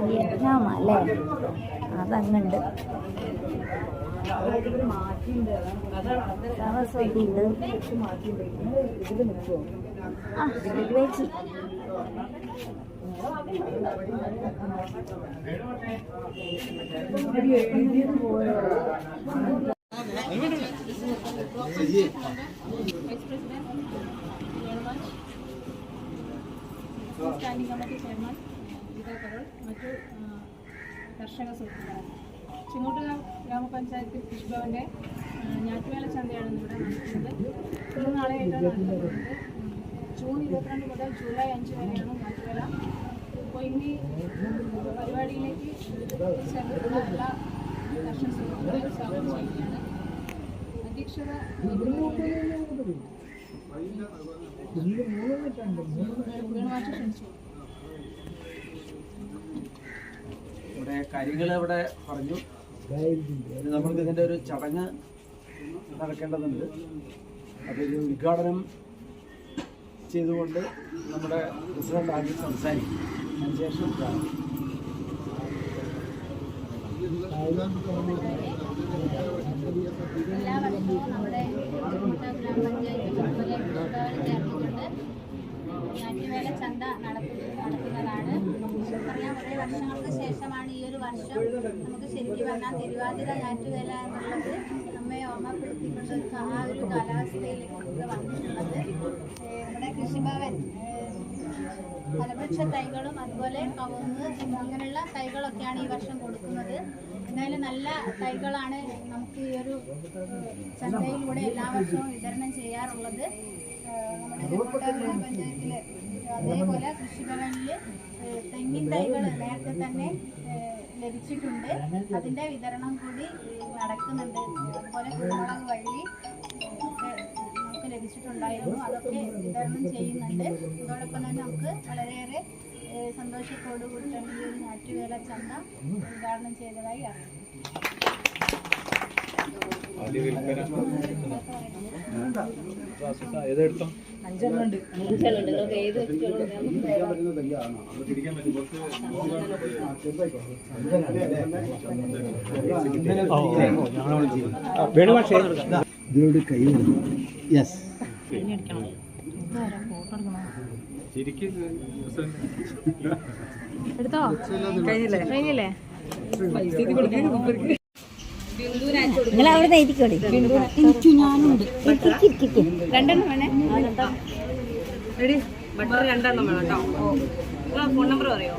Vietnam അല്ലേ? അതങ്ങുണ്ട്. സരസ്വതിയുണ്ട്. ആ വെച്ചി standing committee chairman Geetha Carol, മറ്റു കർഷക സുഹൃത്തുക്കളാണ്. ചിങ്ങോട്ടുകാവ് ഗ്രാമപഞ്ചായത്ത് കൃഷിഭവൻ്റെ ഞാറ്റുവേല ചന്തയാണ് ഇവിടെ നടക്കുന്നത്. ഇന്ന് നാളെയായിട്ടാണ് നടക്കുന്നത്. ജൂൺ 22 മുതൽ ജൂലൈ 5 വരെയാണ് ഞാറ്റുവേല. അപ്പോൾ ഇനി പരിപാടിയിലേക്ക് ചേർന്നിട്ടുള്ള എല്ലാ കർഷക സുഹൃത്തുക്കളെയും സ്വാഗതം ചെയ്യുകയാണ്. അധ്യക്ഷത ഇവിടെ കാര്യങ്ങൾ ഇവിടെ പറഞ്ഞു. നമ്മൾക്ക് ഇതിൻ്റെ ഒരു ചടങ്ങ് നടക്കേണ്ടതുണ്ട്. അതൊരു ഉദ്ഘാടനം ചെയ്തുകൊണ്ട് നമ്മുടെ പ്രസിഡന്റ് ആദ്യം സംസാരിക്കും. അതിനുശേഷം എല്ലാ വർഷവും നമ്മുടെ ഗ്രാമപഞ്ചായത്ത് ഞാറ്റുവേല ചന്ത നടത്തുന്നതാണ്. നമുക്കറിയാം, കുറേ വർഷങ്ങൾക്ക് ശേഷമാണ് ഈ ഒരു വർഷം നമുക്ക് ശരിക്കും പറഞ്ഞാൽ തിരുവാതിര ഞാറ്റുവേല എന്നുള്ളത് നമ്മെ ഓർമ്മപ്പെടുത്തിക്കൊണ്ട് ആ ഒരു കാലാവസ്ഥയിലേക്ക് നമുക്ക് വന്നിട്ടുള്ളത്. നമ്മുടെ കൃഷിഭവൻ ഫലവൃക്ഷ തൈകളും അതുപോലെ കവുങ്ങ് അങ്ങനെയുള്ള തൈകളൊക്കെയാണ് ഈ വർഷം കൊടുക്കുന്നത്. എന്തായാലും നല്ല തൈകളാണ് നമുക്ക് ഈ ഒരു ചന്തയിലൂടെ എല്ലാ വർഷവും വിതരണം ചെയ്യാറുള്ളത്. നമ്മുടെ പഞ്ചായത്തിൽ അതേപോലെ കൃഷിഭവനിൽ തെങ്ങിൻ തൈകൾ നേരത്തെ തന്നെ ലഭിച്ചിട്ടുണ്ട്. അതിൻ്റെ വിതരണം കൂടി നടക്കുന്നുണ്ട്. അതുപോലെ കുരുമുളക് വഴി നമുക്ക് ലഭിച്ചിട്ടുണ്ടായിരുന്നു. അതൊക്കെ വിതരണം ചെയ്യുന്നുണ്ട്. അതോടൊപ്പം തന്നെ നമുക്ക് വളരെയേറെ സന്തോഷത്തോടു കൂടിയിട്ടാണ് ഈ ഒരു ഞാറ്റുവേല ചന്ത ഉദ്ഘാടനം ചെയ്തതായി അറിയാം. ഇതിലൂടെ കൈ യെസ് എടുത്തോ? കഴിഞ്ഞില്ലേ? നിങ്ങൾ അവിടെ ഇരിക്കോടി. ഞാനുണ്ട്. രണ്ടെണ്ണം വേണേ. റെഡി? ബട്ടർ രണ്ടെണ്ണം വേണം കേട്ടോ. ഫോൺ നമ്പർ പറയോ?